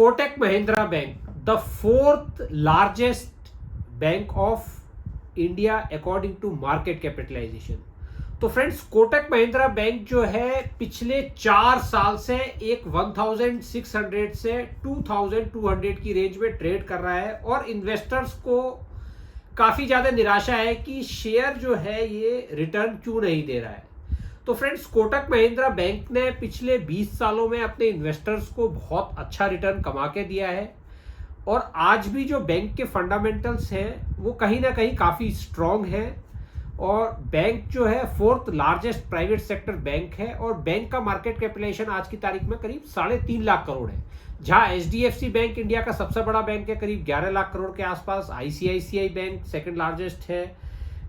Kotak Mahindra Bank, the fourth largest bank of India according to market capitalization. तो friends Kotak Mahindra bank जो है पिछले 4 साल से एक 1600 से 2200 की रेंज में ट्रेड कर रहा है और इन्वेस्टर्स को काफी ज्यादा निराशा है कि शेयर जो है ये रिटर्न क्यों नहीं दे रहा है। तो फ्रेंड्स कोटक महिंद्रा बैंक ने पिछले 20 सालों में अपने इन्वेस्टर्स को बहुत अच्छा रिटर्न कमा के दिया है और आज भी जो बैंक के फंडामेंटल्स हैं वो कहीं ना कहीं काफ़ी स्ट्रॉन्ग है और बैंक जो है fourth largest private sector bank है और बैंक का मार्केट कैपिटलाइजेशन आज की तारीख में करीब 3.5 लाख करोड़ है, जहां एचडीएफसी बैंक इंडिया का सबसे बड़ा बैंक है करीब 11 लाख करोड़ के आसपास, आईसीआईसीआई बैंक सेकंड लार्जेस्ट है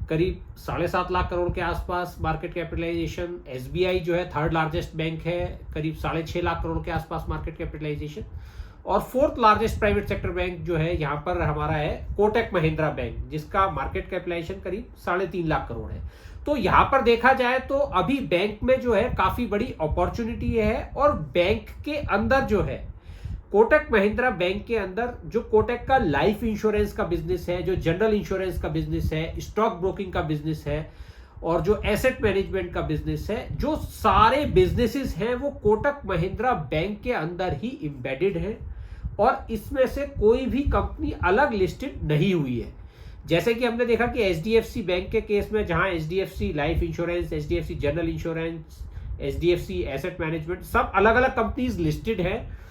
करीब 7.5 लाख करोड़ के आसपास मार्केट कैपिटलाइजेशन, एसबीआई जो है थर्ड लार्जेस्ट बैंक है करीब 6.5 लाख करोड़ के आसपास मार्केट कैपिटलाइजेशन और fourth largest private sector bank जो है यहाँ पर हमारा है कोटक महिंद्रा बैंक जिसका मार्केट कैपिटलाइजेशन करीब 3.5 लाख करोड़ है। तो यहाँ पर देखा जाए तो अभी बैंक में जो है काफी बड़ी अपॉर्चुनिटी है और बैंक के अंदर जो है कोटक महिंद्रा बैंक के अंदर जो कोटक का लाइफ इंश्योरेंस का बिजनेस है, जो जनरल इंश्योरेंस का बिजनेस है, स्टॉक ब्रोकिंग का बिजनेस है और जो एसेट मैनेजमेंट का बिजनेस है, जो सारे बिजनेसेस हैं वो कोटक महिंद्रा बैंक के अंदर ही एम्बेडेड हैं और इसमें से कोई भी कंपनी अलग लिस्टेड नहीं हुई है। जैसे कि हमने देखा कि एचडीएफसी बैंक के केस में जहां HDFC life insurance, HDFC general insurance, HDFC asset management सब अलग अलग कंपनीज लिस्टेड है,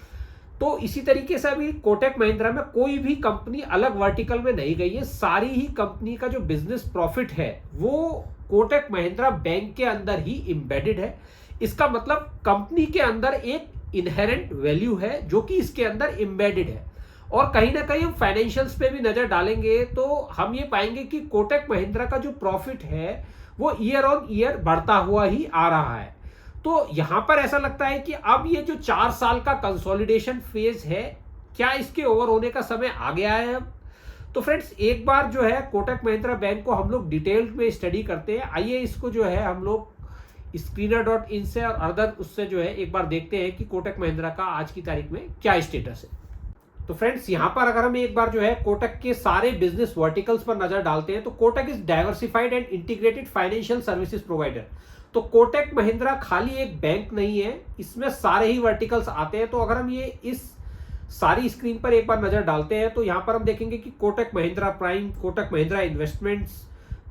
तो इसी तरीके से अभी कोटक महिंद्रा में कोई भी कंपनी अलग वर्टिकल में नहीं गई है। सारी ही कंपनी का जो बिजनेस प्रॉफिट है वो कोटक महिंद्रा बैंक के अंदर ही एम्बेडेड है। इसका मतलब कंपनी के अंदर एक इनहेरेंट वैल्यू है जो कि इसके अंदर एम्बेडेड है और कहीं ना कहीं हम फाइनेंशियल्स पे भी नजर डालेंगे तो हम ये पाएंगे कि कोटक महिंद्रा का जो प्रॉफिट है वो ईयर ऑन ईयर बढ़ता हुआ ही आ रहा है। तो यहां पर ऐसा लगता है कि अब ये जो 4 साल का कंसोलिडेशन फेज है क्या इसके ओवर होने का समय आ गया है अब। तो फ्रेंड्स एक बार जो है कोटक महिंद्रा बैंक को हम लोग डिटेल में स्टडी करते हैं। आइए इसको जो है हम लोग screener.in से और अदर उससे जो है एक बार देखते हैं कि कोटक महिंद्रा का आज की तारीख में क्या स्टेटस है। तो फ्रेंड्स यहां पर अगर हम एक बार जो है कोटक के सारे बिजनेस वर्टिकल्स पर नजर डालते हैं तो Kotak is diversified and integrated financial services provider. तो कोटक महिंद्रा खाली एक बैंक नहीं है, इसमें सारे ही वर्टिकल्स आते हैं। तो अगर हम ये इस सारी स्क्रीन पर एक बार नजर डालते हैं तो यहां पर हम देखेंगे कि Kotak Mahindra prime, Kotak Mahindra investments,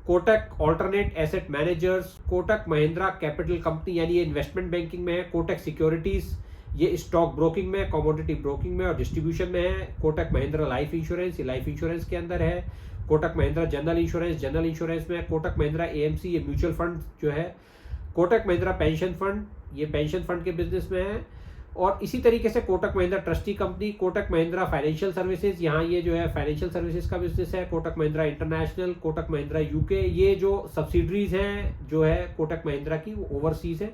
Kotak alternate asset managers, Kotak Mahindra capital company यानी ये इन्वेस्टमेंट बैंकिंग में है, कोटक सिक्योरिटीज ये स्टॉक ब्रोकिंग में, कमोडिटी ब्रोकिंग में और डिस्ट्रीब्यूशन में है, कोटक महिंद्रा लाइफ इंश्योरेंस ये लाइफ इंश्योरेंस के अंदर है, कोटक महिंद्रा जनरल इंश्योरेंस में, कोटक महिंद्रा एएमसी ये म्यूचुअल फंड जो है, कोटक महिंद्रा पेंशन फंड ये पेंशन फंड के बिजनेस में है और इसी तरीके से Kotak Mahindra trustee company, Kotak Mahindra financial services यहाँ ये जो है फाइनेंशियल सर्विसेज का बिजनेस है, कोटक महिंद्रा इंटरनेशनल, कोटक महिंद्रा यूके ये जो सब्सिडरीज हैं जो है कोटक महिंद्रा की वो ओवरसीज है,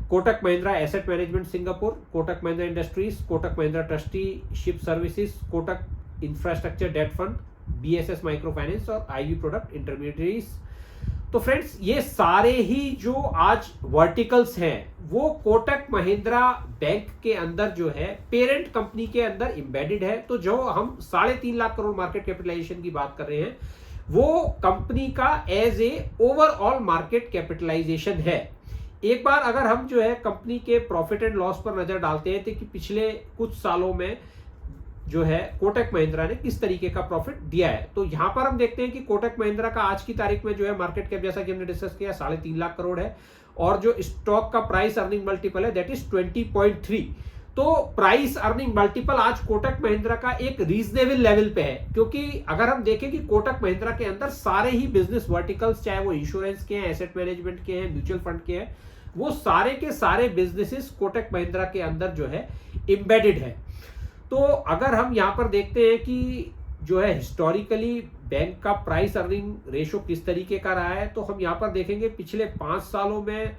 Kotak Mahindra Asset Management Singapore, Kotak Mahindra Industries, Kotak Mahindra Trusteeship Services, Kotak Infrastructure Debt Fund, BSS Microfinance और आईवी प्रोडक्ट इंटरमीडिएटरीज। तो फ्रेंड्स ये सारे ही जो आज वर्टिकल्स हैं वो कोटक महिंद्रा बैंक के अंदर जो है पेरेंट कंपनी के अंदर एम्बेडेड है। तो जो हम 3.5 लाख करोड़ मार्केट कैपिटलाइजेशन की बात कर रहे हैं वो कंपनी का as a overall market capitalisation है। एक बार अगर हम जो है कंपनी के प्रॉफिट एंड लॉस पर नजर डालते हैं तो कि पिछले कुछ सालों में जो है कोटक महिंद्रा ने किस तरीके का प्रॉफिट दिया है, तो यहां पर हम देखते हैं कि कोटक महिंद्रा का आज की तारीख में जो है मार्केट कैप जैसा कि हमने डिस्कस किया 3.5 लाख करोड़ है और जो स्टॉक का प्राइस अर्निंग मल्टीपल है दैट इज 20.3। तो प्राइस अर्निंग मल्टीपल आज कोटक महिंद्रा का एक रीजनेबल लेवल पे है क्योंकि अगर हम देखें कि कोटक महिंद्रा के अंदर सारे ही बिजनेस वर्टिकल्स चाहे वो इंश्योरेंस के हैं, एसेट मैनेजमेंट के हैं, म्यूचुअल फंड के हैं, वो सारे के सारे बिजनेसेस कोटक महिंद्रा के अंदर जो है एम्बेडेड है। तो अगर हम यहाँ पर देखते हैं कि जो है हिस्टोरिकली बैंक का प्राइस अर्निंग रेशो किस तरीके का रहा है तो हम यहाँ पर देखेंगे पिछले 5 सालों में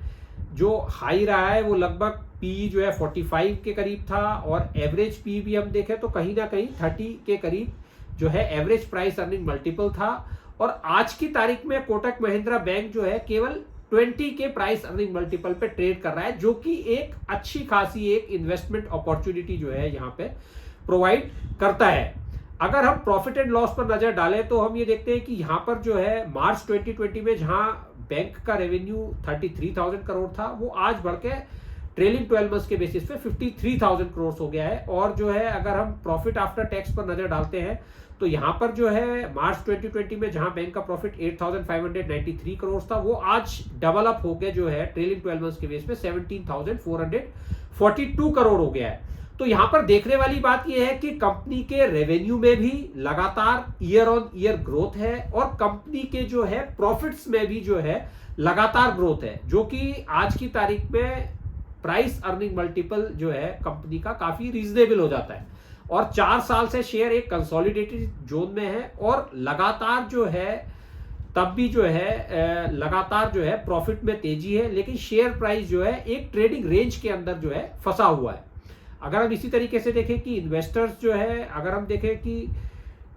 जो हाई रहा है वो लगभग पी जो है 45 के करीब था और एवरेज पी भी हम देखें तो कहीं ना कहीं 30 के करीब जो है एवरेज प्राइस अर्निंग मल्टीपल था और आज की तारीख में कोटक महिंद्रा बैंक जो है केवल 20 के प्राइस अर्निंग मल्टीपल पे ट्रेड कर रहा है जो कि एक अच्छी खासी एक इन्वेस्टमेंट अपॉर्चुनिटी जो है यहाँ पे प्रोवाइड करता है। अगर हम प्रॉफिट एंड लॉस पर नजर डालें तो हम ये देखते हैं कि यहाँ पर जो है मार्च 2020 में जहां बैंक का रेवेन्यू 33,000 करोड़ था, वो आज बढ़ के ट्रेलिंग 12 मंथ्स के बेसिस पे 53,000 करोड़ हो गया है। और जो है अगर हम प्रॉफिट आफ्टर टैक्स पर नजर डालते हैं तो यहाँ पर जो है मार्च 2020 में जहां बैंक का प्रॉफिट 8,593 करोड़ था, वो आज डबल अप होकर जो है ट्रेलिंग 12 मंथ्स के बेस पे 17,442 करोड़ हो गया है। तो यहां पर देखने वाली बात यह है कि कंपनी के रेवेन्यू में भी लगातार ईयर ऑन ईयर ग्रोथ है और कंपनी के जो है प्रॉफिट्स में भी जो है लगातार ग्रोथ है, जो कि आज की तारीख में प्राइस अर्निंग मल्टीपल जो है कंपनी का काफी रीजनेबल हो जाता है। और 4 साल से शेयर एक कंसोलिडेटेड जोन में है और लगातार जो है तब भी जो है लगातार जो है प्रॉफिट में तेजी है, लेकिन शेयर प्राइस जो है एक ट्रेडिंग रेंज के अंदर जो है फंसा हुआ है। अगर हम इसी तरीके से देखें कि इन्वेस्टर्स जो है, अगर हम देखें कि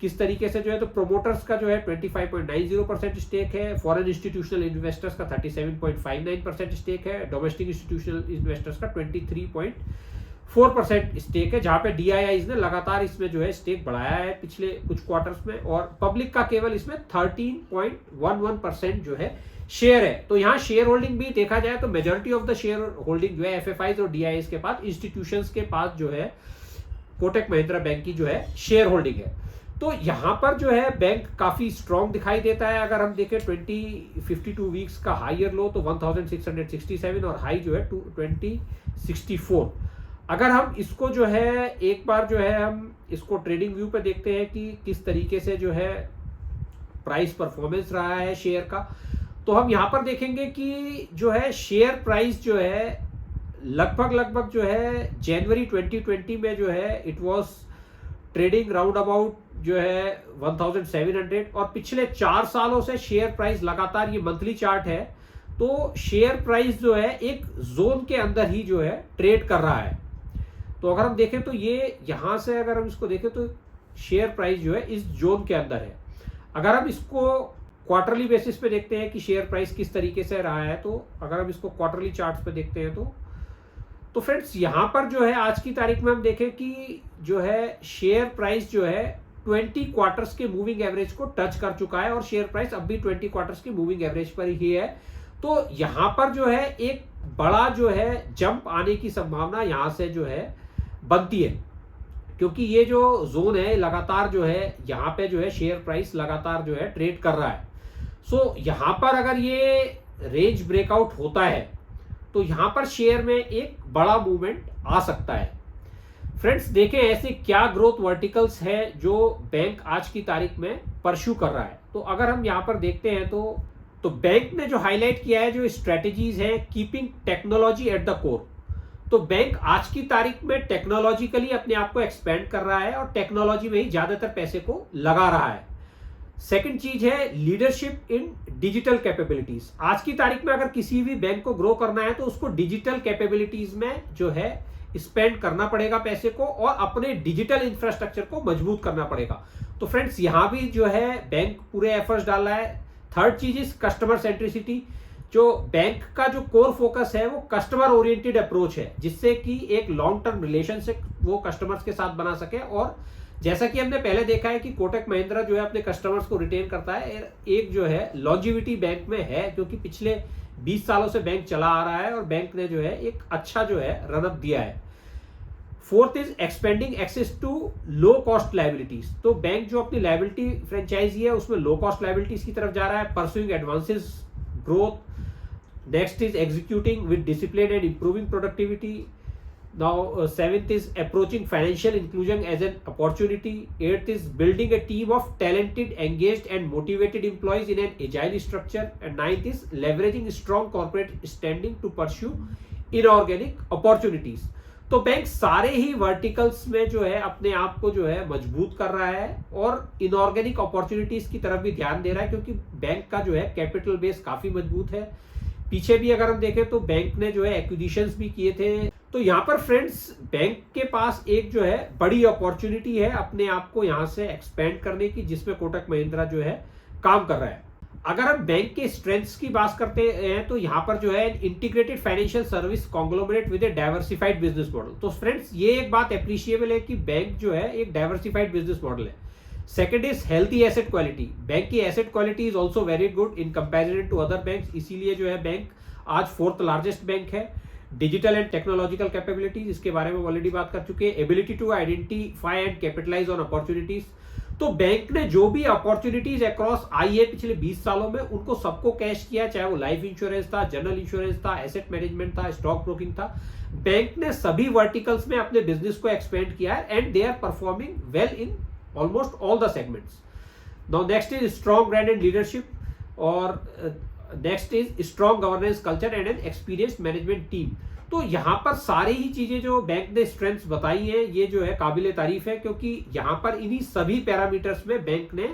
किस तरीके से जो है, तो प्रोमोटर्स का जो है 25.90% स्टेक है, फॉरेन इंस्टीट्यूशनल इन्वेस्टर्स का 37.59% स्टेक है, डोमेस्टिक इंस्टीट्यूशनल इन्वेस्टर्स का 23.4% स्टेक है, जहां पे डीआईआईज ने लगातार इसमें जो है स्टेक बढ़ाया है पिछले कुछ क्वार्टर्स में, और पब्लिक का केवल इसमें 13.11% जो है शेयर है। तो यहाँ शेयर होल्डिंग भी देखा जाए तो majority of the share holding जो है एफएफआईज और डीआईआईज के पास, इंस्टीट्यूशंस के पास जो है कोटक महिंद्रा बैंक की जो है शेयर होल्डिंग है। तो यहाँ पर जो है बैंक काफी स्ट्रॉन्ग दिखाई देता है। अगर हम देखें 52 वीक्स का हायर लो तो 1667 और हाई जो है 2064। अगर हम इसको जो है एक बार जो है हम इसको ट्रेडिंग व्यू पे देखते हैं कि किस तरीके से जो है प्राइस परफॉर्मेंस रहा है शेयर का, तो हम यहाँ पर देखेंगे कि जो है शेयर प्राइस जो है लगभग जो है जनवरी 2020 में जो है it was trading round about जो है 1700, और पिछले 4 सालों से शेयर प्राइस लगातार, ये मंथली चार्ट है, तो शेयर प्राइस जो है एक जोन के अंदर ही जो है ट्रेड कर रहा है। तो अगर हम देखें तो ये यहां से अगर हम इसको देखें तो शेयर प्राइस जो है इस जोन के अंदर है। अगर हम इसको क्वार्टरली बेसिस पे देखते हैं कि शेयर प्राइस किस तरीके से रहा है, तो अगर हम इसको क्वार्टरली चार्ट्स पे देखते हैं तो फ्रेंड्स यहां पर जो है आज की तारीख में हम देखें कि जो है शेयर प्राइस जो है 20 क्वार्टर्स के मूविंग एवरेज को टच कर चुका है और शेयर प्राइस अब भी 20 क्वार्टर्स की मूविंग एवरेज पर ही है। तो यहां पर जो है एक बड़ा जो है जंप आने की संभावना यहां से जो है बनती है, क्योंकि ये जो जोन है लगातार जो है यहाँ पे जो है शेयर प्राइस लगातार जो है ट्रेड कर रहा है। सो यहाँ पर अगर ये रेंज ब्रेकआउट होता है तो यहाँ पर शेयर में एक बड़ा मूवमेंट आ सकता है। फ्रेंड्स देखें ऐसे क्या ग्रोथ वर्टिकल्स है जो बैंक आज की तारीख में परस्यू कर रहा है। तो अगर हम यहाँ पर देखते हैं तो बैंक ने जो हाईलाइट किया है जो स्ट्रेटेजीज है, keeping technology at the core. तो बैंक आज की तारीख में टेक्नोलॉजिकली अपने आप को एक्सपेंड कर रहा है और टेक्नोलॉजी में ही ज्यादातर पैसे को लगा रहा है। सेकंड चीज है लीडरशिप इन डिजिटल कैपेबिलिटीज। आज की तारीख में अगर किसी भी बैंक को ग्रो करना है तो उसको डिजिटल कैपेबिलिटीज में जो है स्पेंड करना पड़ेगा पैसे को और अपने डिजिटल इंफ्रास्ट्रक्चर को मजबूत करना पड़ेगा। तो फ्रेंड्स यहां भी जो है बैंक पूरे एफर्ट्स डाल रहा है। थर्ड चीज इज कस्टमर सेंट्रिसिटी। जो बैंक का जो कोर फोकस है वो कस्टमर ओरिएंटेड अप्रोच है, जिससे कि एक लॉन्ग टर्म रिलेशनशिप वो कस्टमर्स के साथ बना सके। और जैसा कि हमने पहले देखा है कि कोटक महिंद्रा जो है अपने कस्टमर्स को रिटेन करता है, एक जो है लॉन्जिविटी बैंक में है, क्योंकि पिछले 20 सालों से बैंक चला आ रहा है और बैंक ने जो है एक अच्छा जो है रनअप दिया है। Fourth is expanding access to low cost liabilities. तो बैंक जो अपनी लायबिलिटी फ्रेंचाइजी है उसमें लो कॉस्ट लायबिलिटीज की तरफ जा रहा है। Pursuing advances growth. Next is executing with discipline and improving productivity. Now, seventh is approaching financial inclusion as an opportunity. Eighth is building a team of talented, engaged and motivated employees in an agile structure. And ninth is leveraging strong corporate standing to pursue inorganic opportunities. तो bank सारे ही verticals में जो है अपने आप को जो है मजबूत कर रहा है और इनऑर्गेनिक अपॉर्चुनिटीज की तरफ भी ध्यान दे रहा है, क्योंकि बैंक का जो है कैपिटल बेस काफी मजबूत है। पीछे भी अगर हम देखें तो बैंक ने जो है एक्विजिशंस भी किए थे। तो यहाँ पर फ्रेंड्स बैंक के पास एक जो है बड़ी अपॉर्चुनिटी है अपने आप को यहाँ से एक्सपेंड करने की, जिसमें कोटक महिंद्रा जो है काम कर रहा है। अगर हम बैंक के स्ट्रेंथ्स की बात करते हैं तो यहाँ पर जो है integrated financial service conglomerate with A diversified business model. तो फ्रेंड्स ये एक बात अप्रिशिएबल है कि बैंक जो है एक डाइवर्सिफाइड बिजनेस मॉडल है। Second is healthy asset quality. Bank की asset quality is also very good in comparison to other bank, इसीलिए जो है बैंक आज 4th लार्जेस्ट बैंक है। डिजिटल एंड टेक्नोलॉजिकल कैपेबिलिटीज, इसके बारे में ऑलरेडी बात कर चुके हैं। Ability to identify and capitalise on opportunities. तो बैंक ने जो भी अपॉर्चुनिटीज अक्रॉस आई है पिछले 20 सालों में, उनको सबको कैश किया, चाहे वो लाइफ इंश्योरेंस था, जनरल इंश्योरेंस था, एसेट मैनेजमेंट था, स्टॉक ब्रोकिंग था। बैंक ने सभी वर्टिकल्स में अपने बिजनेस को एक्सपेंड किया है and they are performing well in almost all the segments. Now next is strong brand and leadership और next is strong governance culture and an experienced management team. तो यहाँ पर सारी ही चीजें जो बैंक ने स्ट्रेंथ्स बताई हैं ये जो है काबिले तारीफ है, क्योंकि यहाँ पर इन्हीं सभी पैरामीटर्स में बैंक ने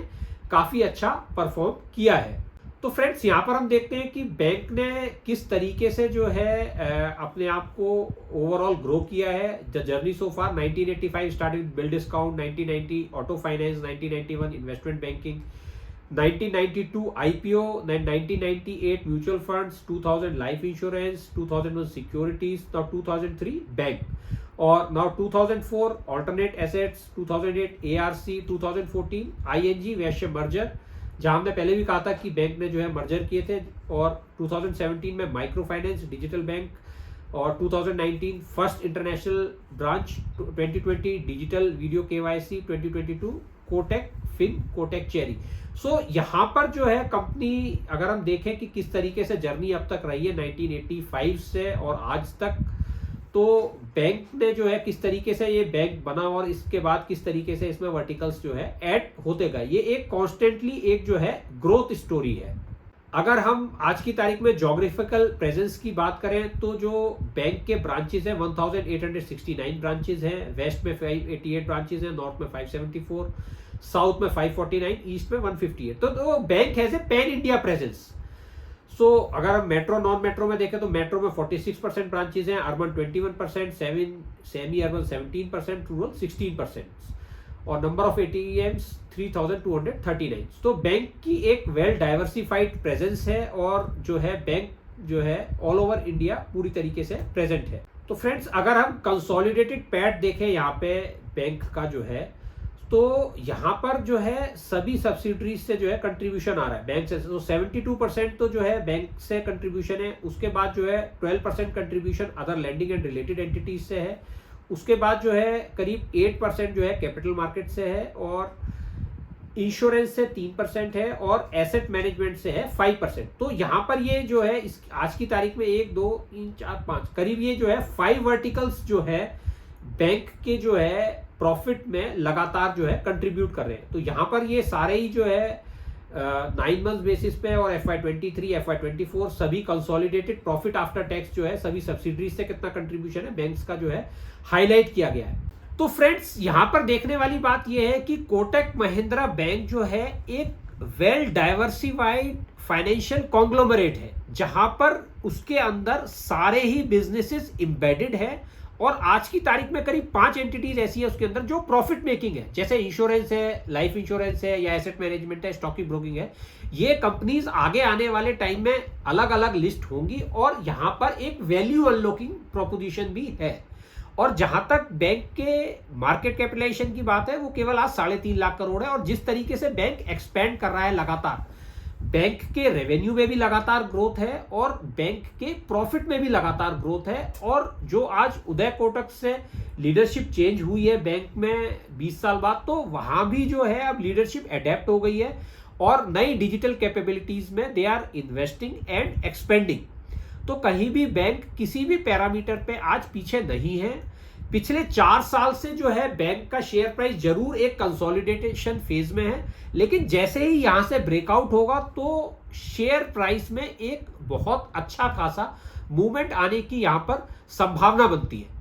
काफी अच्छा परफॉर्म किया है। तो फ्रेंड्स यहाँ पर हम देखते हैं कि बैंक ने किस तरीके से जो है अपने आप को ओवरऑल ग्रो किया है। The journey so far 1985 started bill discount, 1990 auto finance, 1991 investment banking, 1992 IPO, then 1998 mutual funds, 2000 life insurance, 2001 securities, now 2003 bank, और now 2004 alternate assets, 2008 ARC, 2014 ING वैश्य मर्जर, जहां हमने पहले भी कहा था कि बैंक ने जो है मर्जर किए थे, और 2017 में माइक्रो फाइनेंस डिजिटल बैंक, और 2019 first international branch, 2020 digital video KYC, 2022 Kotak Fyn Kotak Cherry. So यहाँ पर जो है कंपनी, अगर हम देखें कि किस तरीके से जर्नी अब तक रही है 1985 से और आज तक, तो बैंक ने जो है किस तरीके से ये बैंक बना और इसके बाद किस तरीके से इसमें वर्टिकल्स जो है ऐड होते गए, ये एक कॉन्स्टेंटली एक जो है ग्रोथ स्टोरी है। अगर हम आज की तारीख में ज्योग्राफिकल प्रेजेंस की बात करें तो जो बैंक के ब्रांचेस हैं 1869 ब्रांचेस हैं, वेस्ट में 588 ब्रांचेस हैं, नॉर्थ में 574, साउथ में 549, ईस्ट में 158। तो bank has a pan India presence. So अगर हम मेट्रो नॉन मेट्रो में देखें तो मेट्रो में 46% ब्रांचेस हैं, अर्बन 21%, सेमी अर्बन 17%, रूरल 16%, और नंबर ऑफ ATMs 3239। तो बैंक की एक वेल डाइवर्सिफाइड प्रेजेंस है और जो है बैंक जो है ऑल ओवर इंडिया पूरी तरीके से प्रेजेंट है। तो फ्रेंड्स अगर हम कंसोलिडेटेड पैट देखें यहाँ पे बैंक का जो है, तो यहाँ पर जो है सभी सब्सिडरीज से जो है कंट्रीब्यूशन आ रहा है बैंक से। तो 72% तो जो है बैंक से कंट्रीब्यूशन है, उसके बाद जो है 12% contribution other lending and related entities से है, उसके बाद जो है करीब 8% जो है कैपिटल मार्केट से है, और इंश्योरेंस से 3% है, और एसेट मैनेजमेंट से है 5%। तो यहाँ पर ये जो है इस आज की तारीख में 1 2 3 4 5 करीब ये जो है 5 वर्टिकल्स जो है बैंक के जो है प्रॉफिट में लगातार जो है कंट्रीब्यूट कर रहे हैं। तो यहाँ पर ये सारे ही जो है 9 मंथ बेसिस पे और FY23 FY24 सभी कंसोलिडेटेड प्रॉफिट आफ्टर टैक्स जो है सभी सब्सिडरीज से कितना कंट्रीब्यूशन है बैंक्स का जो है हाईलाइट किया गया है। तो फ्रेंड्स यहाँ पर देखने वाली बात यह है कि कोटक महिंद्रा बैंक जो है एक वेल डाइवर्सिफाइड फाइनेंशियल कॉन्ग्लोमरेट है, जहां पर उसके अंदर सारे ही बिजनेसेस एम्बेडेड है, और आज की तारीख में करीब 5 एंटिटीज ऐसी है उसके अंदर जो प्रॉफिट मेकिंग है, जैसे इंश्योरेंस है, लाइफ इंश्योरेंस है, या एसेट मैनेजमेंट है, स्टॉक ब्रोकिंग है। ये कंपनीज आगे आने वाले टाइम में अलग अलग लिस्ट होंगी और यहां पर एक वैल्यू अनलॉकिंग प्रोपोजिशन भी है। और जहां तक बैंक के मार्केट कैपिटलाइजेशन की बात है वो केवल आज 3.5 लाख करोड़ है, और जिस तरीके से बैंक एक्सपेंड कर रहा है लगातार, बैंक के रेवेन्यू में भी लगातार ग्रोथ है और बैंक के प्रॉफिट में भी लगातार ग्रोथ है। और जो आज उदय कोटक से लीडरशिप चेंज हुई है बैंक में 20 साल बाद, तो वहां भी जो है अब लीडरशिप अडेप्ट हो गई है और नई डिजिटल कैपेबिलिटीज में they are investing and expanding. तो कहीं भी बैंक किसी भी पैरामीटर पे आज पीछे नहीं है। पिछले 4 साल से जो है बैंक का शेयर प्राइस जरूर एक कंसोलिडेशन फेज में है, लेकिन जैसे ही यहां से ब्रेकआउट होगा तो शेयर प्राइस में एक बहुत अच्छा खासा मूवमेंट आने की यहां पर संभावना बनती है।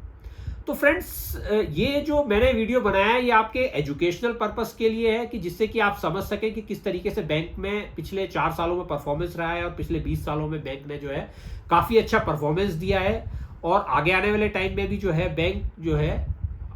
तो फ्रेंड्स ये जो मैंने वीडियो बनाया है ये आपके एजुकेशनल पर्पस के लिए है, कि जिससे कि आप समझ सकें कि किस तरीके से बैंक में पिछले 4 सालों में परफॉर्मेंस रहा है, और पिछले 20 सालों में बैंक ने जो है काफी अच्छा परफॉर्मेंस दिया है, और आगे आने वाले टाइम में भी जो है बैंक जो है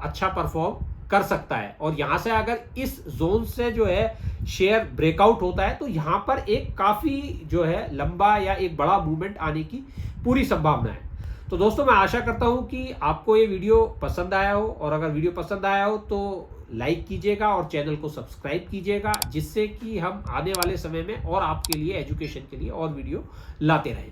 अच्छा परफॉर्म कर सकता है, और यहां से अगर इस जोन से जो है शेयर ब्रेकआउट होता है तो यहां पर एक काफी जो है लंबा या एक बड़ा मूवमेंट आने की पूरी संभावना है। तो दोस्तों मैं आशा करता हूं कि आपको ये वीडियो पसंद आया हो, और अगर वीडियो पसंद आया हो तो लाइक कीजिएगा और चैनल को सब्सक्राइब कीजिएगा, जिससे कि हम आने वाले समय में और आपके लिए एजुकेशन के लिए और वीडियो लाते रहें।